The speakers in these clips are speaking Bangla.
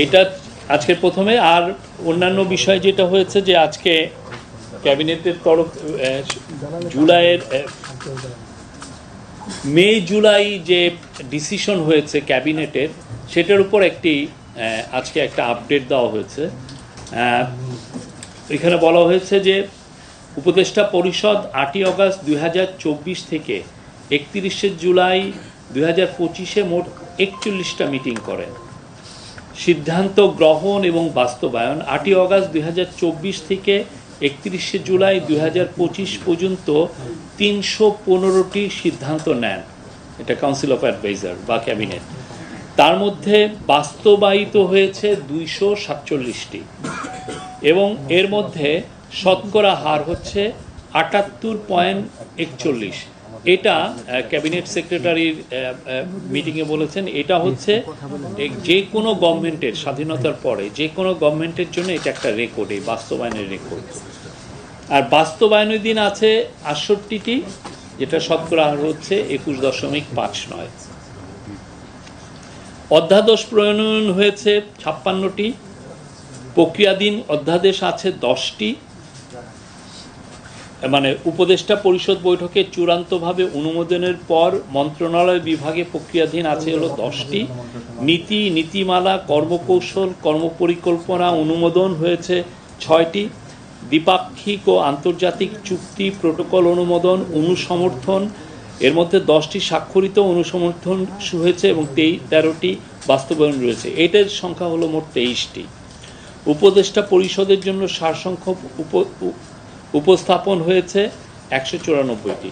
এইটা আজকের প্রথমে। আর অন্যান্য বিষয় যেটা হয়েছে যে আজকে ক্যাবিনেটের তরফ জুলাইয়ের মে জুলাই যে ডিসিশন হয়েছে ক্যাবিনেটের, সেটার উপর আজকে একটা আপডেট দেওয়া হয়েছে। এখানে বলা হয়েছে যে উপদেষ্টা পরিষদ 8ই অগাস্ট 2024 থেকে 31শে জুলাই 2025-এ মোট 41টা মিটিং করেন। সিদ্ধান্ত গ্রহণ এবং বাস্তবায়ন 8ই অগাস্ট 2024 থেকে 31শে জুলাই 2025 পর্যন্ত 315টি সিদ্ধান্ত নেন, এটা কাউন্সিল অফ অ্যাডভাইজার বা ক্যাবিনেট। তার মধ্যে বাস্তবায়িত হয়েছে 247টি এবং এর মধ্যে শতকরা হার হচ্ছে 78.41। এটা ক্যাবিনেট সেক্রেটারির মিটিংয়ে বলেছেন। এটা হচ্ছে যে কোনো গভর্নমেন্টের স্বাধীনতার পরে যে কোনো গভর্নমেন্টের জন্য এটা একটা রেকর্ড, এই বাস্তবায়নের রেকর্ড। আর বাস্তবায়নের দিন আছে 68টি, যেটা শতকরা হার হচ্ছে 21.59। অধ্যাদেশ প্রণয়ন হয়েছে 56টি, প্রক্রিয়াধীন অধ্যাদেশ আছে 10টি। মানে উপদেষ্টা পরিষদ বৈঠকে চূড়ান্তভাবে অনুমোদনের পর মন্ত্রণালয় বিভাগে প্রক্রিয়াধীন আছে হলো 10টি। নীতি, নীতিমালা, কর্মকৌশল, কর্মপরিকল্পনা অনুমোদন হয়েছে 6টি। দ্বিপাক্ষিক ও আন্তর্জাতিক চুক্তি, প্রোটোকল অনুমোদন, অনুসমর্থন, এর মধ্যে 10টি স্বাক্ষরিত অনুসমর্থন হয়েছে এবং 13টি বাস্তবায়ন রয়েছে। এটার সংখ্যা হলো মোট 23টি। উপদেষ্টা পরিষদের জন্য সারসংক্ষেপ উপস্থাপন হয়েছে 194টি।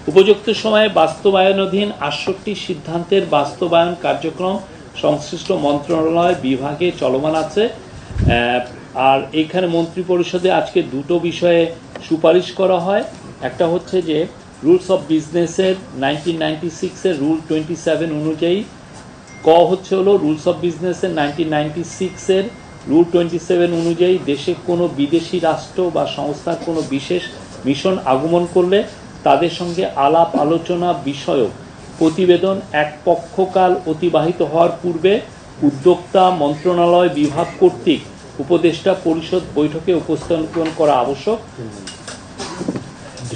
উপযুক্ত সময়ে বাস্তবায়নাধীন 68টি সিদ্ধান্তের বাস্তবায়ন কার্যক্রম সংশ্লিষ্ট মন্ত্রণালয় বিভাগে চলমান আছে। আর এখানে মন্ত্রী পরিষদে আজকে দুটো বিষয়ে সুপারিশ করা হয়। একটা হচ্ছে যে রুলস অফ বিজনেসের 1996-এর রুল 27 অনুযায়ী, ক হচ্ছে হলো রুলস অফ বিজনেসের 1996-এর রুল 27 অনুযায়ী দেশে কোনো বিদেশি রাষ্ট্র বা সংস্থার কোনো বিশেষ মিশন আগমন করলে তাদের সঙ্গে আলাপ আলোচনা বিষয়ক প্রতিবেদন এক পক্ষকাল অতিবাহিত হওয়ার পূর্বে উদ্যোক্তা মন্ত্রণালয় বিভাগ কর্তৃক উপদেষ্টা পরিষদ বৈঠকে উপস্থাপন করা আবশ্যক।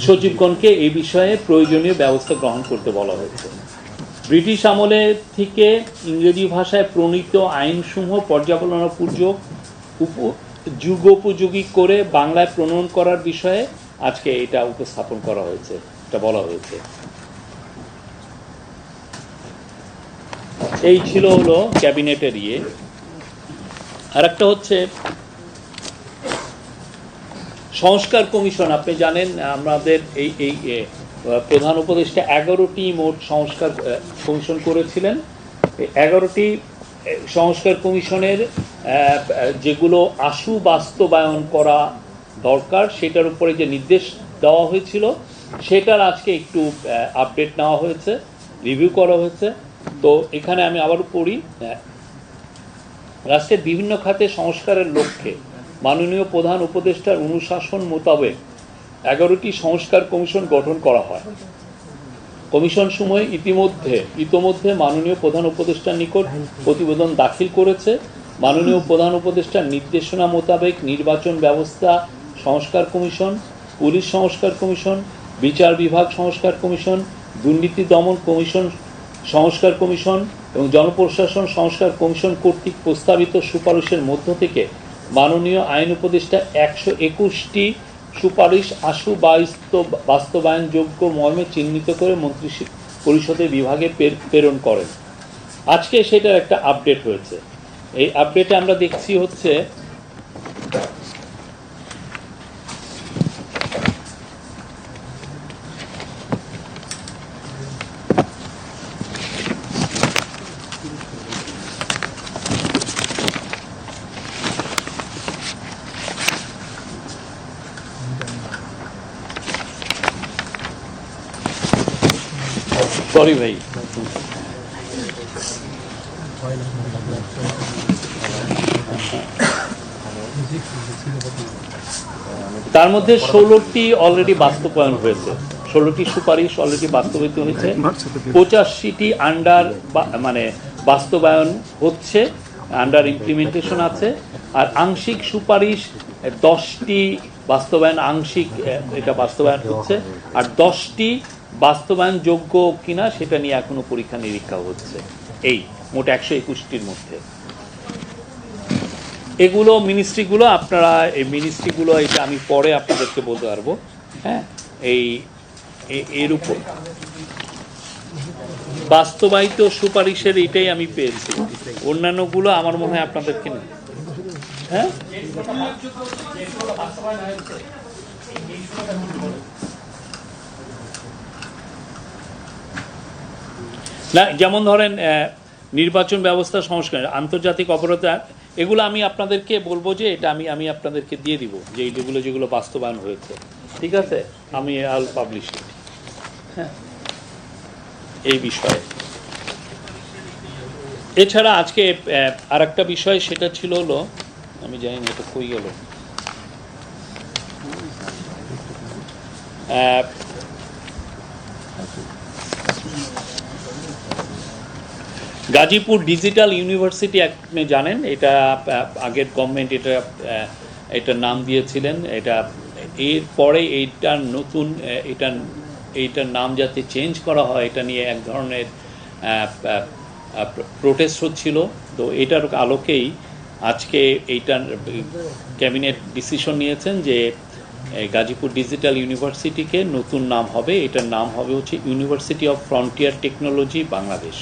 সচিবগণকে এই বিষয়ে প্রয়োজনীয় ব্যবস্থা গ্রহণ করতে বলা হয়েছে। ব্রিটিশ আমলে থেকে ইংরেজি ভাষায় প্রণীত আইনসমূহ পর্যালোচনাপূর্বক যুগোপযোগী করে বাংলায় প্রণয়ন করার বিষয়ে আজকে এটা উপস্থাপন করা হয়েছে, এটা বলা হয়েছে। এই ছিল হলো ক্যাবিনেটের ইয়ে। আর একটা হচ্ছে সংস্কার কমিশন। আপনি জানেন আমাদের এই প্রধান উপদেষ্টা 11টি মোট সংস্কার কমিশন করেছিলেন। 11টি সংস্কার কমিশনের যেগুলো আশু বাস্তবায়ন করা দরকার সেটার উপরে যে নির্দেশ দেওয়া হয়েছিল সেটার আজকে একটু আপডেট নেওয়া হয়েছে, রিভিউ করা হয়েছে। তো এখানে আমি আবারও পড়ি। রাষ্ট্রের বিভিন্ন খাতে সংস্কারের লক্ষ্যে মাননীয় প্রধান উপদেষ্টার অনুশাসন মোতাবেক 11টি সংস্কার কমিশন গঠন করা হয়। কমিশন সমূহ ইতোমধ্যে মাননীয় প্রধান উপদেষ্টার নিকট প্রতিবেদন দাখিল করেছে। মাননীয় প্রধান উপদেষ্টার নির্দেশনা মোতাবেক নির্বাচন ব্যবস্থা সংস্কার কমিশন, পুলিশ সংস্কার কমিশন, বিচার বিভাগ সংস্কার কমিশন, দুর্নীতি দমন কমিশন সংস্কার কমিশন এবং জনপ্রশাসন সংস্কার কমিশন কর্তৃক প্রস্তাবিত সুপারিশের মধ্য থেকে মাননীয় আইন উপদেষ্টা 121টি সুপারিশ আশু বাস্তবায়নযোগ্য মর্মে চিহ্নিত করে মন্ত্রী পরিষদের বিভাগে প্রেরণ করেন। আজকে সেটার একটা আপডেট হয়েছে। এই আপডেটে আমরা দেখছি হচ্ছে সরি ভাই, তার মধ্যে 16টি অলরেডি বাস্তবায়ন হয়েছে। 16টি সুপারিশ অলরেডি বাস্তবায়িত হয়েছে, 85টি আন্ডার মানে বাস্তবায়ন হচ্ছে, আন্ডার ইমপ্লিমেন্টেশন আছে, আর আংশিক সুপারিশ 10টি বাস্তবায়ন আংশিক এটা বাস্তবায়ন হচ্ছে, আর 10টি বাস্তবায়নযোগ্য কিনা সেটা নিয়ে এখনো পরীক্ষা নিরীক্ষা হচ্ছে। এই মোট 121টির মধ্যে এগুলো মিনিস্ট্রিগুলো, আপনারা এই মিনিস্ট্রিগুলো এটা আমি পরে আপনাদেরকে বলতে পারবো। হ্যাঁ, এর উপর বাস্তবায়িত সুপারিশের এটাই আমি পেয়েছি, অন্যান্যগুলো আমার মনে হয় আপনাদেরকে নেই। হ্যাঁ, না যেমন ধরেন নির্বাচন ব্যবস্থা সংস্কার, আন্তর্জাতিক অপরাধ, এগুলো আমি আপনাদেরকে বলবো যে এটা আমি আপনাদেরকে দিয়ে দিব যে যেগুলো বাস্তবায়ন হয়েছে। ঠিক আছে, আমি আল পাবলিশ ইট। হ্যাঁ, এই বিষয়ে এছাড়া আজকে আর একটা বিষয় সেটা ছিল হলো, আমি জানি না এটা কই গেল, গাজীপুর ডিজিটাল ইউনিভার্সিটি আপনি জানেন, এটা আগের গভর্নমেন্ট এটার নাম দিয়েছিলেন। এটা এরপরে এইটার নতুন এইটার নাম যাতে চেঞ্জ করা হয় এটা নিয়ে এক ধরনের প্রোটেস্ট হচ্ছিল। তো এটার আলোকেই আজকে এইটার ক্যাবিনেট ডিসিশন নিয়েছেন যে গাজীপুর ডিজিটাল ইউনিভার্সিটিকে নতুন নাম হবে, এটার নাম হবে হচ্ছে university of frontier technology Bangladesh.